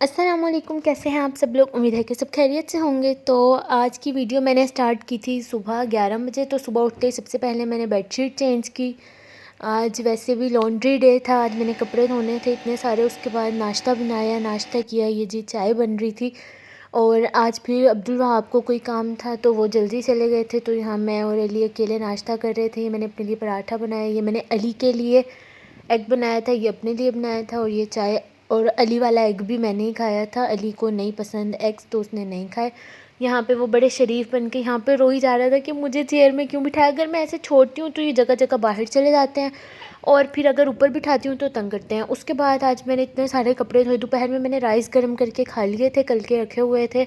अस्सलामुअलैकुम, कैसे हैं आप सब लोग। उम्मीद है कि सब खैरियत से होंगे। तो आज की वीडियो मैंने स्टार्ट की थी सुबह 11 बजे। तो सुबह उठते ही सबसे पहले मैंने बेडशीट चेंज की। आज वैसे भी लॉन्ड्री डे था, आज मैंने कपड़े धोने थे इतने सारे। उसके बाद नाश्ता बनाया, नाश्ता किया, ये जी चाय बन रही थी। और आज फिर अब्दुल वहाब को कोई काम था तो वो जल्दी चले गए थे। तो यहाँ मैं और अली अकेले नाश्ता कर रहे थे। ये मैंने अपने लिए पराठा बनाया, ये मैंने अली के लिए एग बनाया था, ये अपने लिए बनाया था। और ये चाय, और अली वाला एग भी मैंने ही खाया था। अली को नहीं पसंद एग्स तो उसने नहीं खाए। यहाँ पे वो बड़े शरीफ बन के यहाँ पे रो ही जा रहा था कि मुझे चेयर में क्यों बिठाया। अगर मैं ऐसे छोड़ती हूँ तो ये जगह जगह बाहर चले जाते हैं, और फिर अगर ऊपर बिठाती हूँ तो तंग करते हैं। उसके बाद आज मैंने इतने सारे कपड़े धोए। दोपहर में मैंने राइस गर्म करके खा लिए थे, कल के रखे हुए थे।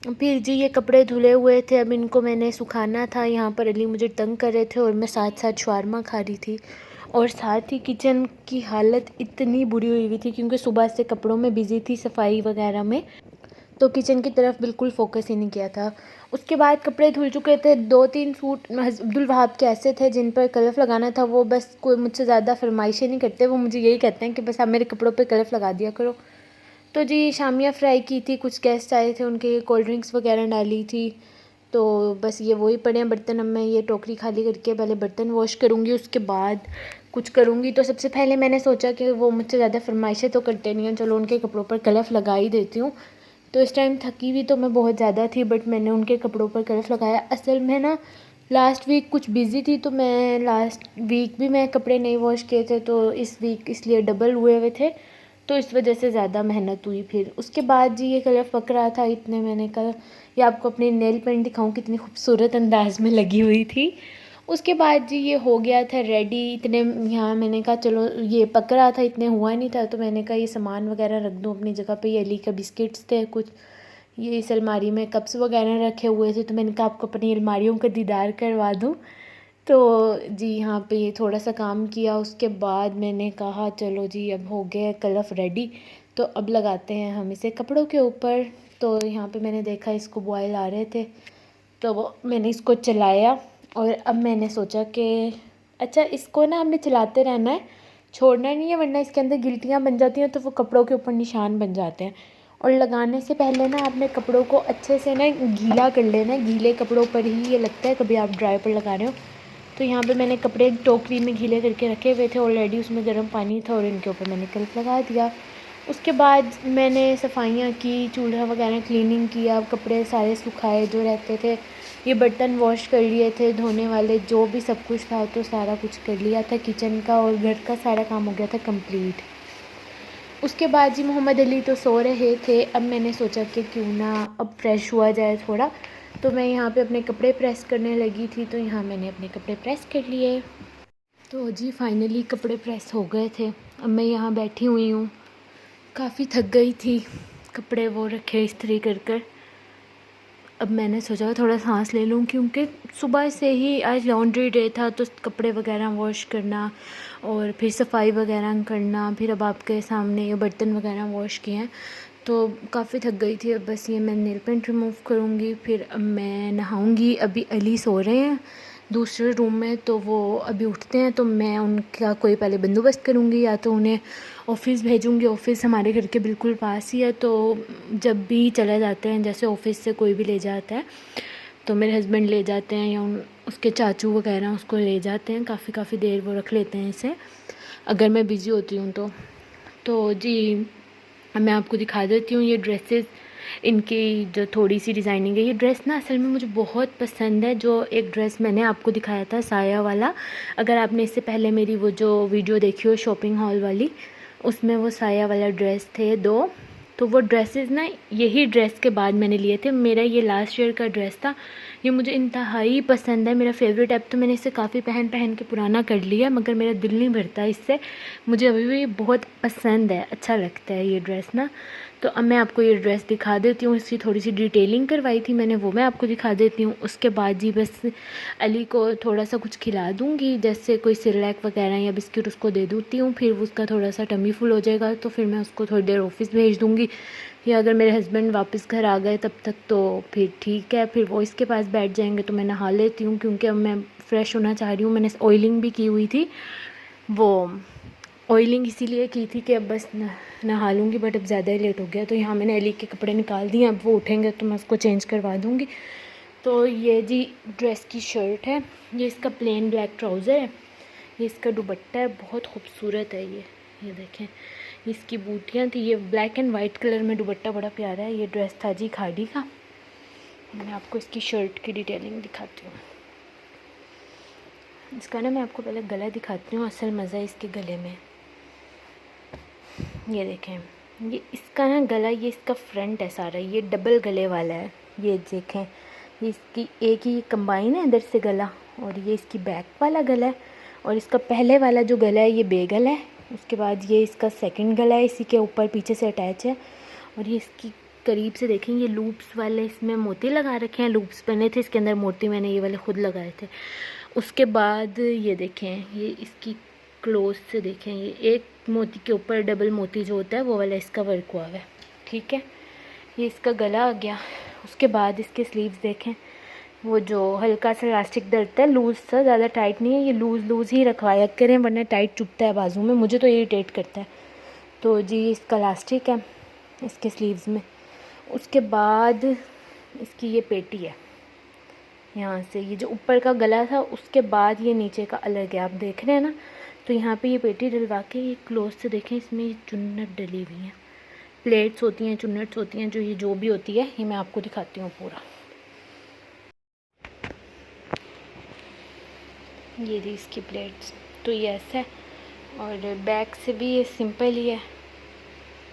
फिर जी ये कपड़े धुले हुए थे, अब इनको मैंने सुखाना था। यहाँ पर अली मुझे तंग कर रहे थे और मैं साथ साथ शवारमा खा रही थी। और साथ ही किचन की हालत इतनी बुरी हुई थी क्योंकि सुबह से कपड़ों में बिज़ी थी, सफाई वगैरह में, तो किचन की तरफ बिल्कुल फोकस ही नहीं किया था। उसके बाद कपड़े धुल चुके थे। 2-3 सूट अब्दुल वहाब के ऐसे थे जिन पर कलफ लगाना था। वो बस कोई मुझसे ज़्यादा फरमाइशें नहीं करते, वो मुझे यही कहते हैं कि बस आप मेरे कपड़ों पे कलफ लगा दिया करो। तो जी शामिया फ्राई की थी, कुछ गेस्ट आए थे, उनके कोल्ड ड्रिंक्स वगैरह डाली थी। तो बस ये वही पड़े हैं बर्तन। अब मैं ये टोकरी खाली करके पहले बर्तन वॉश करूँगी, उसके बाद कुछ करूँगी। तो सबसे पहले मैंने सोचा कि वो मुझसे ज़्यादा फरमाइशें तो करते नहीं हैं, चलो उनके कपड़ों पर कलफ लगा ही देती हूँ। तो इस टाइम थकी हुई तो मैं बहुत ज़्यादा थी, बट मैंने उनके कपड़ों पर कलफ लगाया। असल में ना लास्ट वीक कुछ बिज़ी थी, तो मैं लास्ट वीक भी मैं कपड़े नहीं वॉश किए थे, तो इस वीक इसलिए डबल हुए हुए थे, तो इस वजह से ज़्यादा मेहनत हुई। फिर उसके बाद जी ये कलर पक रहा था, इतने मैंने कल ये आपको अपनी नेल पेंट दिखाऊं कितनी खूबसूरत अंदाज में लगी हुई थी। उसके बाद जी ये हो गया था रेडी। इतने यहाँ मैंने कहा चलो ये पक रहा था, इतने हुआ नहीं था, तो मैंने कहा ये सामान वगैरह रख दूँ अपनी जगह पे। ये अली का बिस्किट्स थे कुछ, ये इस अलमारी में कप्स वगैरह रखे हुए थे, तो मैंने कहा आपको अपनी अलमारियों का दीदार करवा दूँ। तो जी यहाँ पे ये थोड़ा सा काम किया। उसके बाद मैंने कहा चलो जी अब हो गया कलफ रेडी, तो अब लगाते हैं हम इसे कपड़ों के ऊपर। तो यहाँ पे मैंने देखा इसको बॉयल आ रहे थे, तो मैंने इसको चलाया। और अब मैंने सोचा कि अच्छा इसको ना हमने चलाते रहना है, छोड़ना नहीं है, वरना इसके अंदर गिल्टियाँ बन जाती हैं तो वो कपड़ों के ऊपर निशान बन जाते हैं। और लगाने से पहले ना आपने कपड़ों को अच्छे से ना गीला कर लेना है। गीले कपड़ों पर ही ये लगता है, कभी आप ड्राई पर लगा रहे हो। तो यहाँ पे मैंने कपड़े टोकरी में गीले करके रखे हुए थे ऑलरेडी, उसमें गर्म पानी था और इनके ऊपर मैंने कल्फ लगा दिया। उसके बाद मैंने सफाइयाँ की, चूल्हा वगैरह क्लीनिंग किया, कपड़े सारे सुखाए जो रहते थे, ये बर्तन वॉश कर लिए थे धोने वाले, जो भी सब कुछ था तो सारा कुछ कर लिया था किचन का, और घर का सारा काम हो गया था कंप्लीट। उसके बाद जी मोहम्मद अली तो सो रहे थे। अब मैंने सोचा कि क्यों ना अब फ्रेश हुआ जाए थोड़ा, तो मैं यहाँ पे अपने कपड़े प्रेस करने लगी थी। तो यहाँ मैंने अपने कपड़े प्रेस कर लिए। तो जी फाइनली कपड़े प्रेस हो गए थे। अब मैं यहाँ बैठी हुई हूँ, काफ़ी थक गई थी, कपड़े वो रखे इस्त्री कर कर। अब मैंने सोचा थोड़ा सांस ले लूँ क्योंकि सुबह से ही आज लॉन्ड्री डे था, तो कपड़े वगैरह वॉश करना और फिर सफाई वगैरह करना, फिर अब आपके सामने ये बर्तन वगैरह वॉश किए हैं, तो काफ़ी थक गई थी। अब बस ये मैं नेल पेंट रिमूव करूँगी, फिर अब मैं नहाऊँगी। अभी अली सो रहे हैं दूसरे रूम में, तो वो अभी उठते हैं तो मैं उनका कोई पहले बंदोबस्त करूँगी, या तो उन्हें ऑफ़िस भेजूँगी। ऑफ़िस हमारे घर के बिल्कुल पास ही है, तो जब भी चले जाते हैं, जैसे ऑफ़िस से कोई भी ले जाता है तो मेरे हस्बैंड ले जाते हैं, या उसके चाचू वगैरह उसको ले जाते हैं। काफ़ी देर वो रख लेते हैं इसे, अगर मैं बिज़ी होती हूँ तो जी मैं आपको दिखा देती हूँ ये ड्रेसेस, इनकी जो थोड़ी सी डिज़ाइनिंग है। ये ड्रेस ना असल में मुझे बहुत पसंद है, जो एक ड्रेस मैंने आपको दिखाया था साया वाला। अगर आपने इससे पहले मेरी वो जो वीडियो देखी हो शॉपिंग हॉल वाली, उसमें वो साया वाला ड्रेस थे 2, तो वो ड्रेसेस ना यही ड्रेस के बाद मैंने लिए थे। मेरा ये लास्ट ईयर का ड्रेस था, ये मुझे इंतहाई पसंद है, मेरा फेवरेट। अब तो मैंने इसे काफ़ी पहन के पुराना कर लिया, मगर मेरा दिल नहीं भरता इससे, मुझे अभी भी बहुत पसंद है, अच्छा लगता है ये ड्रेस ना। तो अब मैं आपको ये ड्रेस दिखा देती हूँ, इसकी थोड़ी सी डिटेलिंग करवाई थी मैंने, वो मैं आपको दिखा देती हूँ। उसके बाद जी बस अली को थोड़ा सा कुछ खिला दूँगी, जैसे कोई सिरलैक वगैरह या बिस्किट उसको दे देती हूँ, फिर उसका थोड़ा सा टमी फुल हो जाएगा, तो फिर मैं उसको थोड़ी देर ऑफिस भेज दूँगी। या अगर मेरे हस्बैंड वापस घर आ गए तब तक तो फिर ठीक है, फिर वो इसके पास बैठ जाएंगे, तो मैं नहा लेती हूँ क्योंकि अब मैं फ़्रेश होना चाह रही हूँ। मैंने ऑयलिंग भी की हुई थी, वो ऑयलिंग इसीलिए की थी कि अब बस नहा लूँगी, बट अब ज़्यादा ही लेट हो गया। तो यहाँ मैंने अली के कपड़े निकाल दिए, अब वो उठेंगे तो मैं उसको चेंज करवा दूँगी। तो ये जी ड्रेस की शर्ट है, ये इसका प्लेन ब्लैक ट्राउज़र है, ये इसका दुपट्टा है, बहुत खूबसूरत है ये देखें। इसकी बूटियाँ थी, ये ब्लैक एंड वाइट कलर में दुपट्टा बड़ा प्यारा है। ये ड्रेस था जी खादी का। मैं आपको इसकी शर्ट की डिटेलिंग दिखाती हूँ। इसका ना मैं आपको पहले गला दिखाती हूँ, असल मज़ा इसके गले में। ये देखें, ये इसका ना गला, ये इसका फ्रंट है सारा, ये डबल गले वाला है। ये देखें, ये इसकी एक ही कंबाइन है इधर से गला, और ये इसकी बैक वाला गला है, और इसका पहले वाला जो गला है ये बेगल है। उसके बाद ये इसका सेकंड गला है, इसी के ऊपर पीछे से अटैच है। और ये इसकी करीब से देखें, ये लूप्स वाले इसमें मोती लगा रखे हैं, लूप्स बने थे इसके अंदर मोती, मैंने ये वाले ख़ुद लगाए थे। उसके बाद ये देखें, ये इसकी क्लोज से देखें, ये एक मोती के ऊपर डबल मोती जो होता है वो वाला इसका वर्क हुआ है, ठीक है। ये इसका गला आ गया। उसके बाद इसके स्लीव्स देखें, वो जो हल्का सा इलास्टिक डलता है, लूज़ सा, ज़्यादा टाइट नहीं है, ये लूज़ ही रखवाया करें वरना टाइट चुभता है बाजू में, मुझे तो इरिटेट करता है। तो जी इसका इलास्टिक है इसके स्लीव्स में। उसके बाद इसकी ये पेटी है, यहाँ से ये जो ऊपर का गला था, उसके बाद ये नीचे का अलग है, आप देख रहे हैं ना। तो यहाँ पे ये पेटी डलवा के ये क्लोज से देखें, इसमें ये चुन्नट डली हुई है, प्लेट्स होती हैं, चुन्नट्स होती हैं, जो भी होती है, ये मैं आपको दिखाती हूँ पूरा। ये थी इसकी प्लेट्स, तो ये ऐसा है। और बैक से भी ये सिंपल ही है,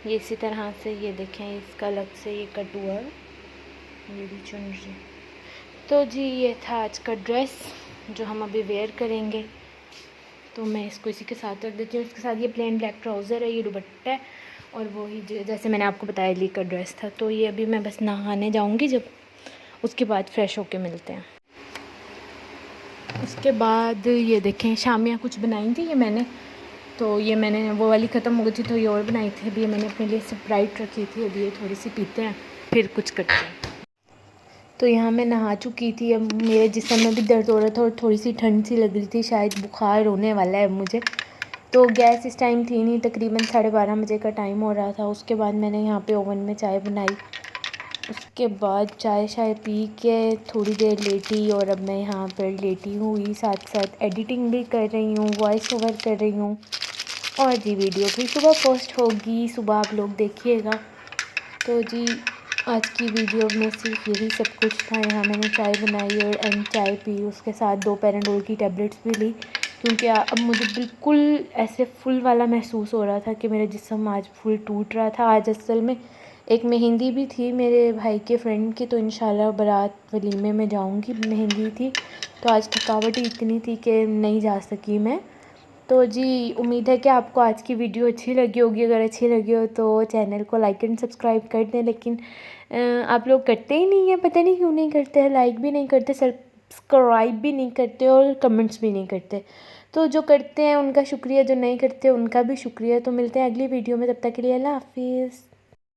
ये इसी तरह से। ये देखें, इसका अलग से ये कट हुआ है, ये भी चुनरी। तो जी ये था आज का ड्रेस जो हम अभी वेयर करेंगे। तो मैं इसको इसी के साथ रख देती हूँ। इसके साथ ये प्लेन ब्लैक ट्राउज़र है, ये दुपट्टा है, और वही जैसे मैंने आपको बताया अली का ड्रेस था। तो ये अभी मैं बस नहाने जाऊँगी, जब उसके बाद फ़्रेश होके मिलते हैं। उसके बाद ये देखें, शामियाँ कुछ बनाई थी ये मैंने, तो ये मैंने वो वाली ख़त्म हो गई थी, तो ये और बनाई थी। अभी ये मैंने अपने लिए स्प्राइट रखी थी, अभी ये थोड़ी सी पीते हैं फिर कुछ करते हैं। तो यहाँ मैं नहा चुकी थी, अब मेरे जिस्म में भी दर्द हो रहा था और थोड़ी सी ठंड सी लग रही थी, शायद बुखार होने वाला है मुझे। तो गैस इस टाइम थी नहीं, तकरीबन 12:30 बजे का टाइम हो रहा था। उसके बाद मैंने यहाँ पे ओवन में चाय बनाई, उसके बाद चाय शाय पी के थोड़ी देर लेटी, और अब मैं यहाँ पर लेटी हुई, साथ साथ एडिटिंग भी कर रही हूँ, वॉइस ओवर कर रही हूँ। और जी वीडियो भी सुबह पोस्ट होगी, सुबह आप लोग देखिएगा। तो जी आज की वीडियो में सिर्फ यही सब कुछ था। यहाँ मैंने चाय बनाई और एंड चाय पी, उसके साथ 2 पैराडोल की टैबलेट्स भी ली, क्योंकि अब मुझे बिल्कुल ऐसे फुल वाला महसूस हो रहा था कि मेरा जिस्म आज फुल टूट रहा था। आज असल में एक मेहंदी भी थी मेरे भाई के फ्रेंड की, तो इंशाल्लाह बारात वलीमे में जाऊँगी, मेहंदी थी। तो आज थकावट ही इतनी थी कि नहीं जा सकी मैं। तो जी उम्मीद है कि आपको आज की वीडियो अच्छी लगी होगी। अगर अच्छी लगी हो तो चैनल को लाइक एंड सब्सक्राइब कर दें, लेकिन आप लोग करते ही नहीं हैं, पता नहीं क्यों नहीं करते हैं, लाइक भी नहीं करते, सब्सक्राइब भी नहीं करते और कमेंट्स भी नहीं करते। तो जो करते हैं उनका शुक्रिया, जो नहीं करते उनका भी शुक्रिया। तो मिलते हैं अगली वीडियो में, तब तक के लिए अल्लाह हाफिज़।